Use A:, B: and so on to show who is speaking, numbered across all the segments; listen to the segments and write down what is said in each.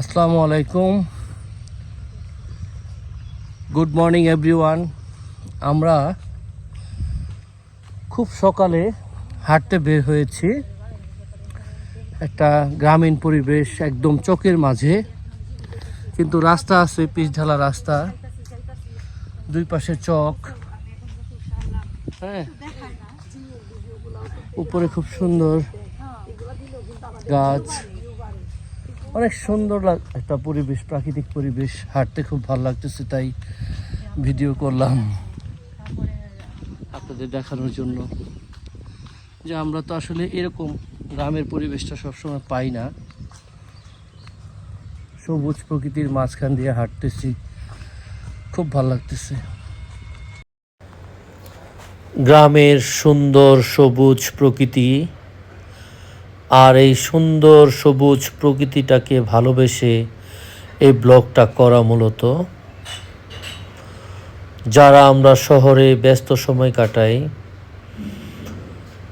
A: আসসালামু আলাইকুম, good morning everyone. আমরা খুব সকালে হাঁটতে বের হয়েছি। একটা গ্রামীণ পরিবেশ, একদম চোখের মাঝে, কিন্তু রাস্তা আছে পিচঢালা রাস্তা, দুই পাশে চক। হ্যাঁ, উপরে খুব সুন্দর গাছ, অনেক সুন্দর একটা পরিবেশ, প্রাকৃতিক পরিবেশ। হাঁটতে খুব ভালো লাগতেছে, তাই ভিডিও করলাম আপনাদের দেখানোর জন্য যে আমরা তো আসলে এরকম গ্রামের পরিবেশটা সবসময় পাই না। সবুজ প্রকৃতির মাঝখান দিয়ে হাঁটতেছি, খুব ভালো লাগতেছে। গ্রামের সুন্দর সবুজ প্রকৃতি, আর এই সুন্দর সবুজ প্রকৃতিটাকে ভালোবেসে এই ব্লগটা করা। মূলত যারা আমরা শহরে ব্যস্ত সময় কাটাই,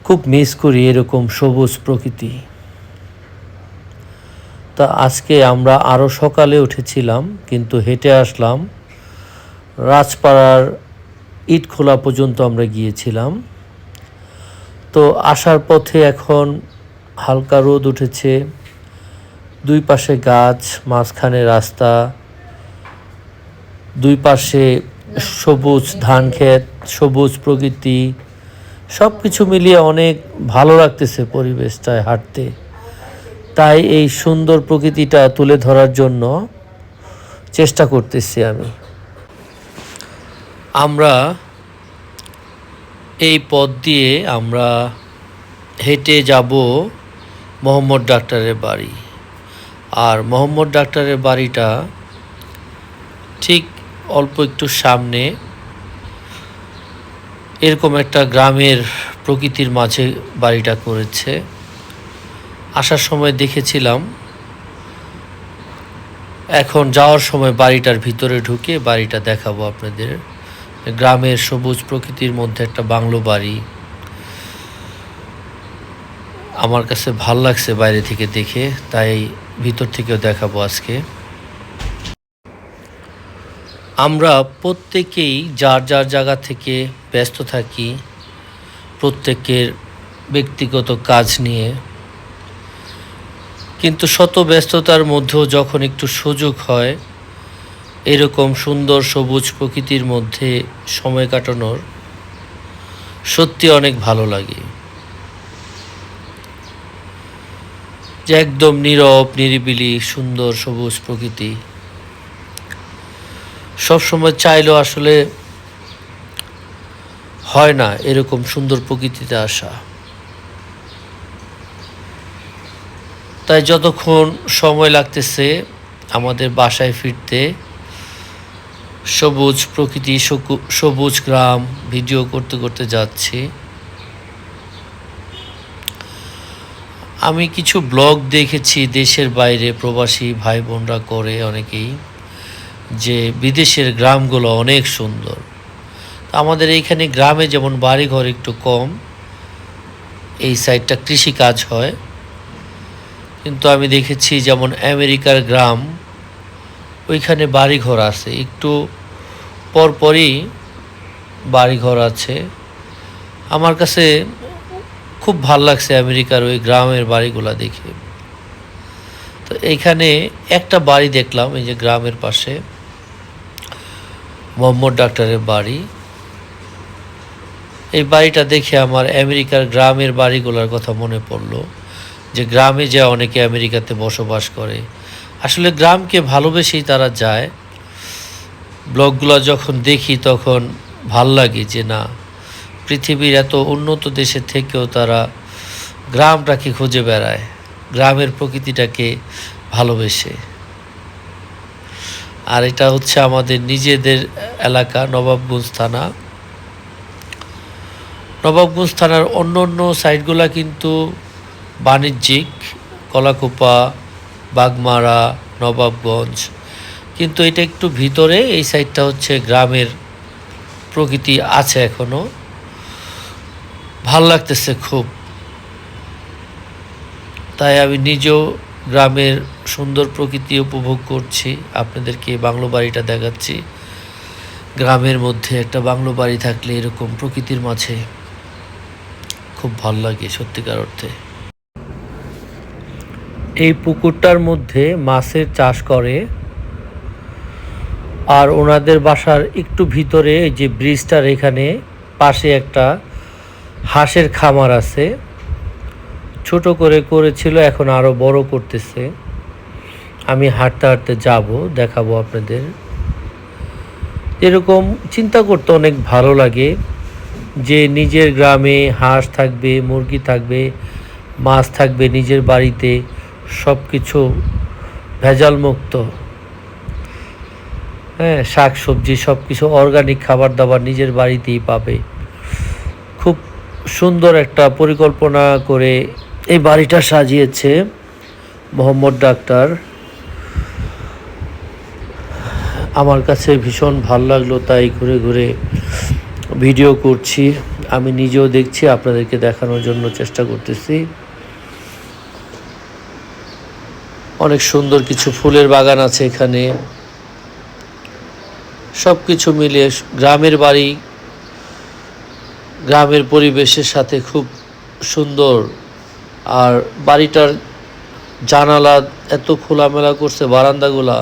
A: খুব মিস করি এরকম সবুজ প্রকৃতি। তা আজকে আমরা আরও সকালে উঠেছিলাম, কিন্তু হেঁটে আসলাম। রাজপাড়ার ইটখোলা পর্যন্ত আমরা গিয়েছিলাম। তো আসার পথে এখন হালকা রোদ উঠেছে, দুই পাশে গাছ, মাঝখানে রাস্তা, দুই পাশে সবুজ ধান ক্ষেত, সবুজ প্রকৃতি, সব কিছু মিলিয়ে অনেক ভালো লাগতেছে পরিবেশটায় হাঁটতে। তাই এই সুন্দর প্রকৃতিটা তুলে ধরার জন্য চেষ্টা করতেছি আমি। আমরা এই পথ দিয়ে আমরা হেঁটে যাব মোহাম্মদ ডাক্তারের বাড়ি। আর মোহাম্মদ ডাক্তারের বাড়িটা ঠিক অল্প একটু সামনে, এরকম একটা গ্রামের প্রকৃতির মাঝে বাড়িটা করেছে। আসার সময় দেখেছিলাম, এখন যাওয়ার সময় বাড়িটার ভিতরে ঢুকে বাড়িটা দেখাবো আপনাদের। গ্রামের সবুজ প্রকৃতির মধ্যে একটা বাংলো বাড়ি, আমার কাছে ভাল লাগছে বাইরে থেকে দেখে, তাই ভিতর থেকেও দেখাবো আজকে। আমরা প্রত্যেকেই যার যার জায়গা থেকে ব্যস্ত থাকি, প্রত্যেকের ব্যক্তিগত কাজ নিয়ে, কিন্তু শত ব্যস্ততার মধ্যেও যখন একটু সুযোগ হয় এরকম সুন্দর সবুজ প্রকৃতির মধ্যে সময় কাটানোর, সত্যি অনেক ভালো লাগে। যে একদম নীরব নিরিবিলি সুন্দর সবুজ প্রকৃতি, সবসময় চাইলেও আসলে হয় না এরকম সুন্দর প্রকৃতিতে আসা। তাই যতক্ষণ সময় লাগতেছে আমাদের বাসায় ফিরতে, সবুজ প্রকৃতি, সবুজ গ্রাম ভিডিও করতে করতে যাচ্ছি। আমি কিছু ব্লগ দেখেছি দেশের বাইরে প্রবাসী ভাই বোনরা করে অনেকেই, যে বিদেশের গ্রামগুলো অনেক সুন্দর। আমাদের এইখানে গ্রামে যেমন বাড়িঘর একটু কম, এই সাইডটা কৃষি কাজ হয়, কিন্তু আমি দেখেছি যেমন আমেরিকার গ্রাম, ওইখানে বাড়িঘর আছে, একটু পরপরই বাড়িঘর আছে। আমার কাছে খুব ভাল লাগছে আমেরিকার ওই গ্রামের বাড়িগুলা দেখে। তো এইখানে একটা বাড়ি দেখলাম, এই যে গ্রামের পাশে মোহাম্মদ ডাক্তারের বাড়ি। এই বাড়িটা দেখে আমার আমেরিকার গ্রামের বাড়িগুলোর কথা মনে পড়লো, যে গ্রামে যে অনেকে আমেরিকাতে বসবাস করে, আসলে গ্রামকে ভালোবেসেই তারা যায়। ব্লগগুলো যখন দেখি তখন ভাল লাগে যে না, পৃথিবীর এত উন্নত দেশের থেকেও তারা গ্রামটাকে খুঁজে বেড়ায়, গ্রামের প্রকৃতিটাকে ভালোবেসে। আর এটা হচ্ছে আমাদের নিজেদের এলাকা, নবাবগঞ্জ থানা। নবাবগঞ্জ থানার অন্য অন্য সাইডগুলো কিন্তু বাণিজ্যিক, কলাকুপা, বাগমারা, নবাবগঞ্জ, কিন্তু এটা একটু ভিতরে, এই সাইডটা হচ্ছে গ্রামের প্রকৃতি আছে এখনো, ভাল লাগতেছে খুব। তাই আমি নিজেও গ্রামের সুন্দর প্রকৃতি উপভোগ করছি, আপনাদেরকে বাংলো বাড়িটা দেখাচ্ছি। গ্রামের মধ্যে একটা বাংলো বাড়ি থাকলে এরকম প্রকৃতির মাঝে খুব ভাল লাগে সত্যিকার অর্থে। এই পুকুরটার মধ্যে মাছের চাষ করে, আর ওনাদের বাসার একটু ভিতরে এই যে ব্রিজটার এখানে পাশে একটা হাঁসের খামার আছে। ছোট করে করেছিল, এখন আরও বড় করতেছে। আমি হাঁটতে হাঁটতে যাব, দেখাবো আপনাদের। এরকম চিন্তা করতে অনেক ভালো লাগে যে নিজের গ্রামে হাঁস থাকবে, মুরগি থাকবে, মাছ থাকবে নিজের বাড়িতে, সব কিছু ভেজাল মুক্ত। হ্যাঁ, শাক সবজি সব কিছু অর্গানিক খাবার দাবার নিজের বাড়িতেই পাবে। খুব সুন্দর একটা পরিকল্পনা করে এই বাড়িটা সাজিয়েছে মোহাম্মদ ডাক্তার। আমার কাছে ভীষণ ভালো লাগলো, তাই ঘুরে ঘুরে ভিডিও করছি। আমি নিজেও দেখছি, আপনাদেরকে দেখানোর জন্য চেষ্টা করতেছি। অনেক সুন্দর কিছু ফুলের বাগান আছে এখানে। সব কিছু মিলিয়ে গ্রামের বাড়ি, গ্রামের পরিবেশের সাথে খুব সুন্দর। আর বাড়িটার জানালা এত খোলামেলা করছে, বারান্দাগুলা,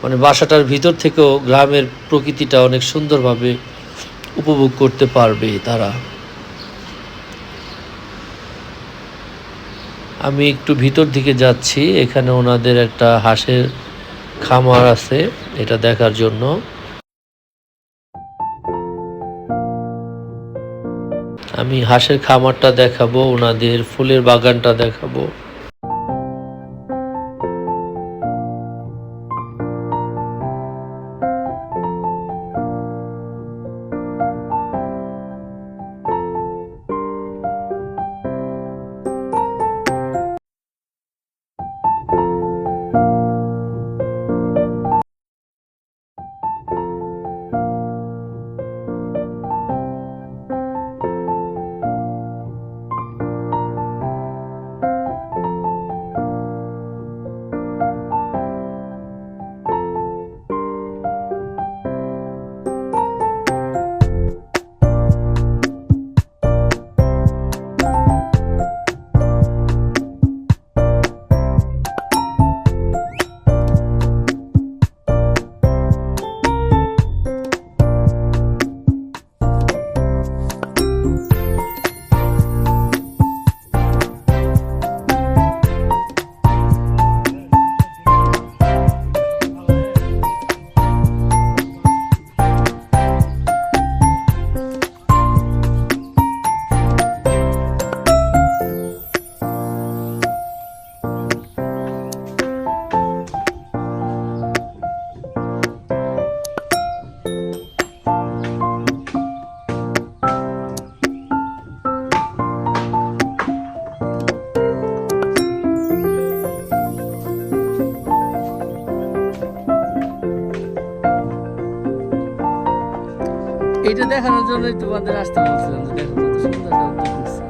A: মানে বাসাটার ভিতর থেকেও গ্রামের প্রকৃতিটা অনেক সুন্দরভাবে উপভোগ করতে পারবে তারা। আমি একটু ভিতর দিকে যাচ্ছি, এখানে ওনাদের একটা হাঁসের খামার আছে, এটা দেখার জন্য। আমি হাঁসের খামারটা দেখাবো, ওনাদের ফুলের বাগানটা দেখাবো। এটা দেখানোর জন্যই তোমাদের আসতে বলছিলাম, যে দেখো কত সুন্দর একটা উদ্যোগ নিচ্ছে।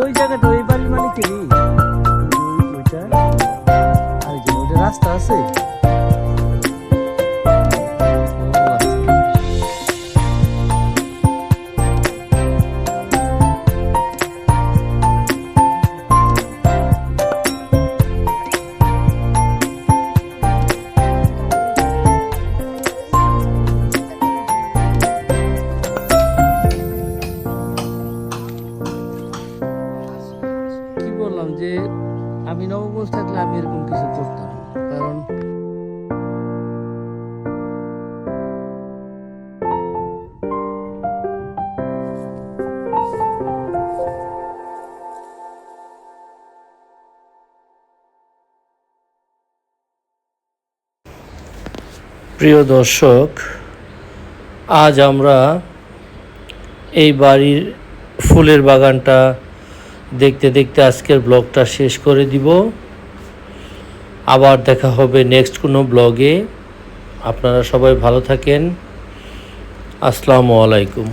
A: ওই জায়গাটা ওই বাড়ির মালিকেরই, ওইটা আর কি, ওইটা রাস্তা আছে। বললাম যে আমি নবগঞ্জ থাকলে আমি এরকম কিছু করতাম, কারণ প্রিয় দর্শক, আজ আমরা এই বাড়ির ফুলের বাগানটা দেখতে দেখতে আজকের ব্লগটা শেষ করে দিব। আবার দেখা হবে নেক্সট কোনো ব্লগে। আপনারা সবাই ভালো থাকেন। আসসালামু আলাইকুম।